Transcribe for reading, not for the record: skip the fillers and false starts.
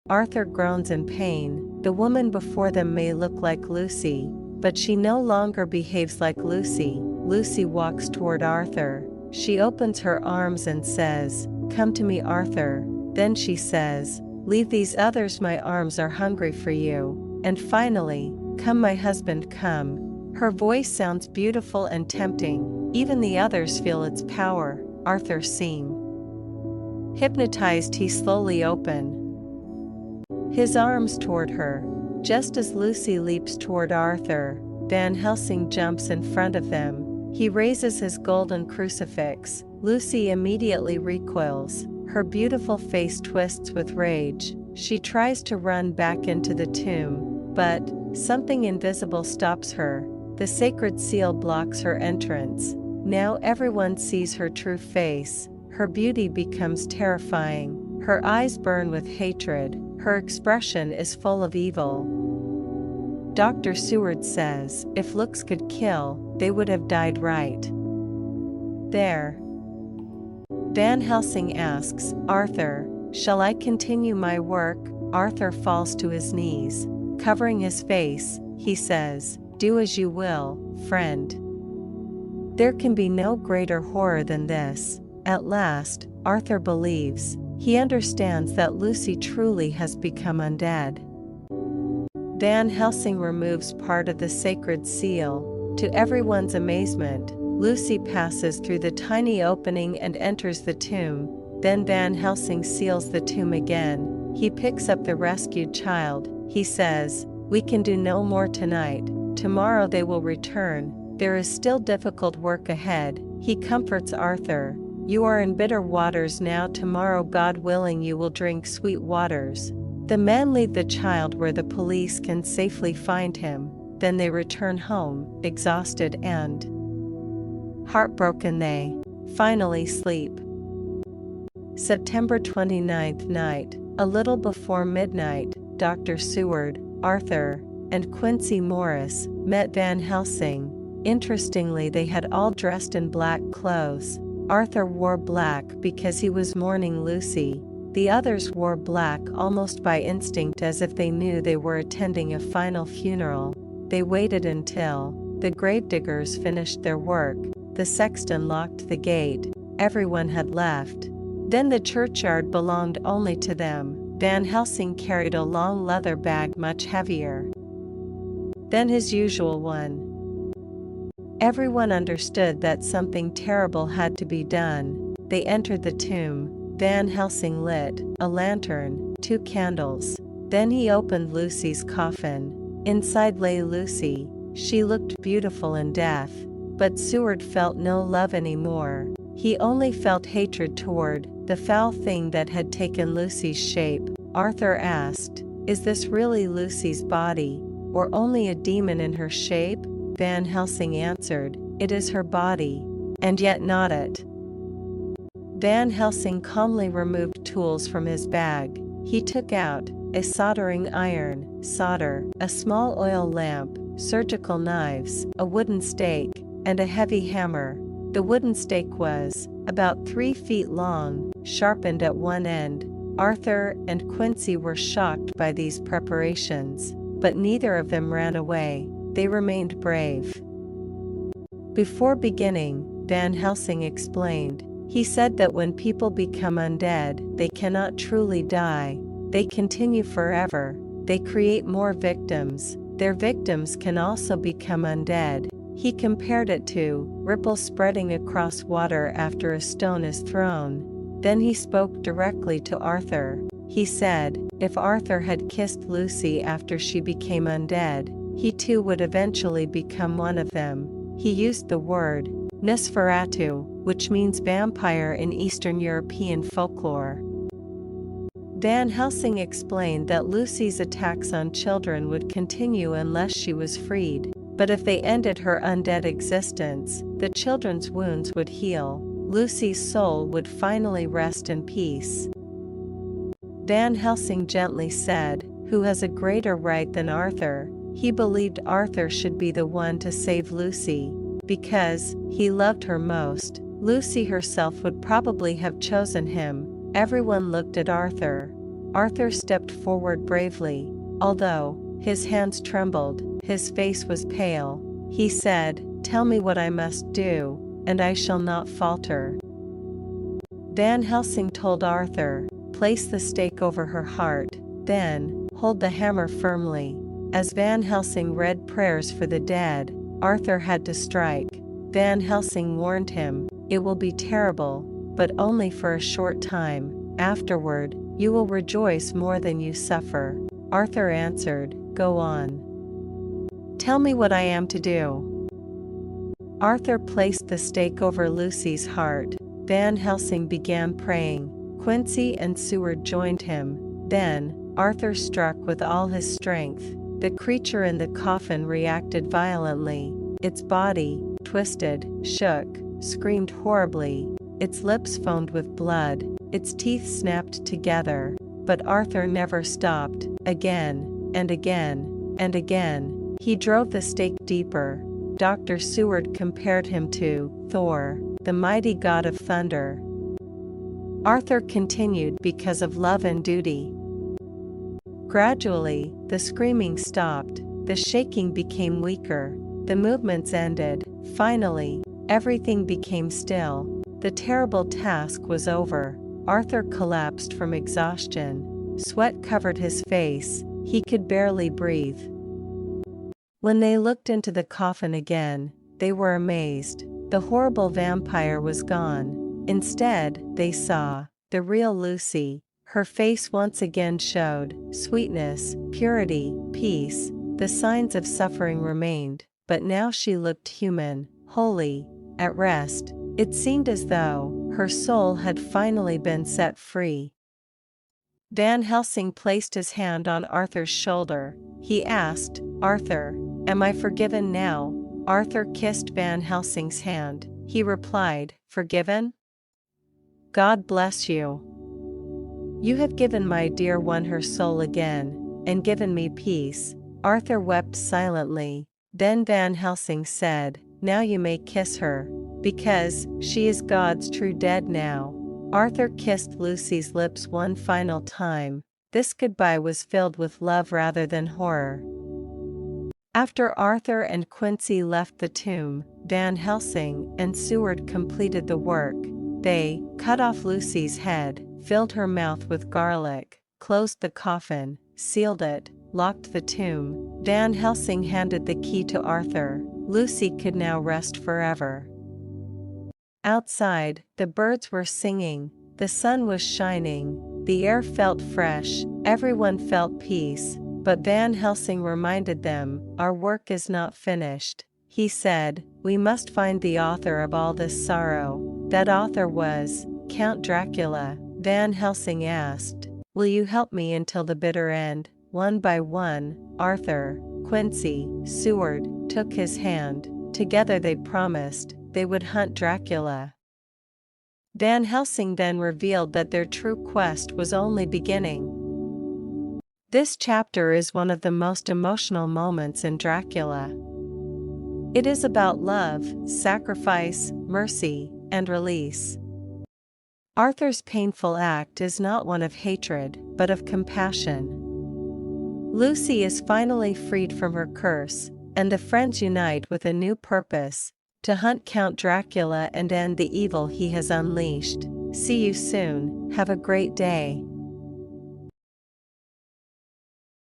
Arthur groans in pain. The woman before them may look like Lucy, but she no longer behaves like Lucy. Lucy walks toward Arthur. She opens her arms and says, "Come to me, Arthur." Then she says, "Leave these others, my arms are hungry for you." And finally, "Come, my husband, come." Her voice sounds beautiful and tempting. Even the others feel its power. Arthur seems hypnotized. He slowly opens his arms toward her. Just as Lucy leaps toward Arthur, Van Helsing jumps in front of them. He raises his golden crucifix. Lucy immediately recoils. Her beautiful face twists with rage. She tries to run back into the tomb, but something invisible stops her. The sacred seal blocks her entrance. Now everyone sees her true face. Her beauty becomes terrifying. Her eyes burn with hatred. Her expression is full of evil. Dr. Seward says, if looks could kill, they would have died right there. Van Helsing asks, "Arthur, shall I continue my work?" Arthur falls to his knees. Covering his face, he says, "Do as you will, friend." There can be no greater horror than this. At last, Arthur believes. He understands that Lucy truly has become undead. Van Helsing removes part of the sacred seal. To everyone's amazement, Lucy passes through the tiny opening and enters the tomb. Then Van Helsing seals the tomb again. He picks up the rescued child. He says, "We can do no more tonight. Tomorrow they will return. There is still difficult work ahead." He comforts Arthur. "You are in bitter waters now. Tomorrow, God willing, you will drink sweet waters." The men leave the child where the police can safely find him. Then they return home, exhausted and heartbroken. They finally sleep. September 29th night. A little before midnight, Dr. Seward, Arthur, and Quincy Morris met Van Helsing. Interestingly, they had all dressed in black clothes. Arthur wore black because he was mourning Lucy. The others wore black almost by instinct, as if they knew they were attending a final funeral. They waited until the gravediggers finished their work. The sexton locked the gate. Everyone had left. Then the churchyard belonged only to them. Van Helsing carried a long leather bag much heavier than his usual one. Everyone understood that something terrible had to be done. They entered the tomb. Van Helsing lit a lantern, 2 candles. Then he opened Lucy's coffin. Inside lay Lucy. She looked beautiful in death, but Seward felt no love anymore. He only felt hatred toward the foul thing that had taken Lucy's shape. Arthur asked, "Is this really Lucy's body, or only a demon in her shape?" Van Helsing answered, "It is her body, and yet not it." Van Helsing calmly removed tools from his bag. He took out a soldering iron, solder, a small oil lamp, surgical knives, a wooden stake, and a heavy hammer. The wooden stake was about 3 feet long, sharpened at one end. Arthur and Quincy were shocked by these preparations, but neither of them ran away. They remained brave. Before beginning, Van Helsing explained. He said that when people become undead, they cannot truly die. They continue forever. They create more victims. Their victims can also become undead. He compared it to ripples spreading across water after a stone is thrown. Then he spoke directly to Arthur. He said, if Arthur had kissed Lucy after she became undead, he too would eventually become one of them. He used the word Nosferatu, which means vampire in Eastern European folklore. Van Helsing explained that Lucy's attacks on children would continue unless she was freed, but if they ended her undead existence, the children's wounds would heal. Lucy's soul would finally rest in peace. Van Helsing gently said, "Who has a greater right than Arthur?" He believed Arthur should be the one to save Lucy, because he loved her most. Lucy herself would probably have chosen him. Everyone looked at Arthur. Arthur stepped forward bravely. Although his hands trembled, his face was pale. He said, "Tell me what I must do, and I shall not falter." Van Helsing told Arthur, "Place the stake over her heart, then hold the hammer firmly." As Van Helsing read prayers for the dead, Arthur had to strike. Van Helsing warned him, "It will be terrible, but only for a short time. Afterward, you will rejoice more than you suffer." Arthur answered, "Go on. Tell me what I am to do." Arthur placed the stake over Lucy's heart. Van Helsing began praying. Quincy and Seward joined him. Then, Arthur struck with all his strength. The creature in the coffin reacted violently. Its body twisted, shook, screamed horribly. Its lips foamed with blood. Its teeth snapped together. But Arthur never stopped. Again, and again, and again, he drove the stake deeper. Dr. Seward compared him to Thor, the mighty god of thunder. Arthur continued because of love and duty. Gradually, the screaming stopped, the shaking became weaker, the movements ended. Finally, everything became still. The terrible task was over. Arthur collapsed from exhaustion. Sweat covered his face, he could barely breathe. When they looked into the coffin again, they were amazed. The horrible vampire was gone. Instead, they saw the real Lucy. Her face once again showed sweetness, purity, peace. The signs of suffering remained, but now she looked human, holy, at rest. It seemed as though her soul had finally been set free. Van Helsing placed his hand on Arthur's shoulder. He asked, "Arthur, am I forgiven now?" Arthur kissed Van Helsing's hand. He replied, "Forgiven? God bless you. You have given my dear one her soul again, and given me peace." Arthur wept silently. Then Van Helsing said, "Now you may kiss her, because she is God's true dead now." Arthur kissed Lucy's lips one final time. This goodbye was filled with love rather than horror. After Arthur and Quincy left the tomb, Van Helsing and Seward completed the work. They cut off Lucy's head, filled her mouth with garlic, closed the coffin, sealed it, locked the tomb. Van Helsing handed the key to Arthur. Lucy could now rest forever. Outside, the birds were singing, the sun was shining, the air felt fresh, everyone felt peace. But Van Helsing reminded them, "Our work is not finished." He said, "We must find the author of all this sorrow." That author was Count Dracula. Van Helsing asked, "Will you help me until the bitter end?" One by one, Arthur, Quincy, Seward took his hand. Together they promised they would hunt Dracula. Van Helsing then revealed that their true quest was only beginning. This chapter is one of the most emotional moments in Dracula. It is about love, sacrifice, mercy, and release. Arthur's painful act is not one of hatred, but of compassion. Lucy is finally freed from her curse, and the friends unite with a new purpose: to hunt Count Dracula and end the evil he has unleashed. See you soon, have a great day.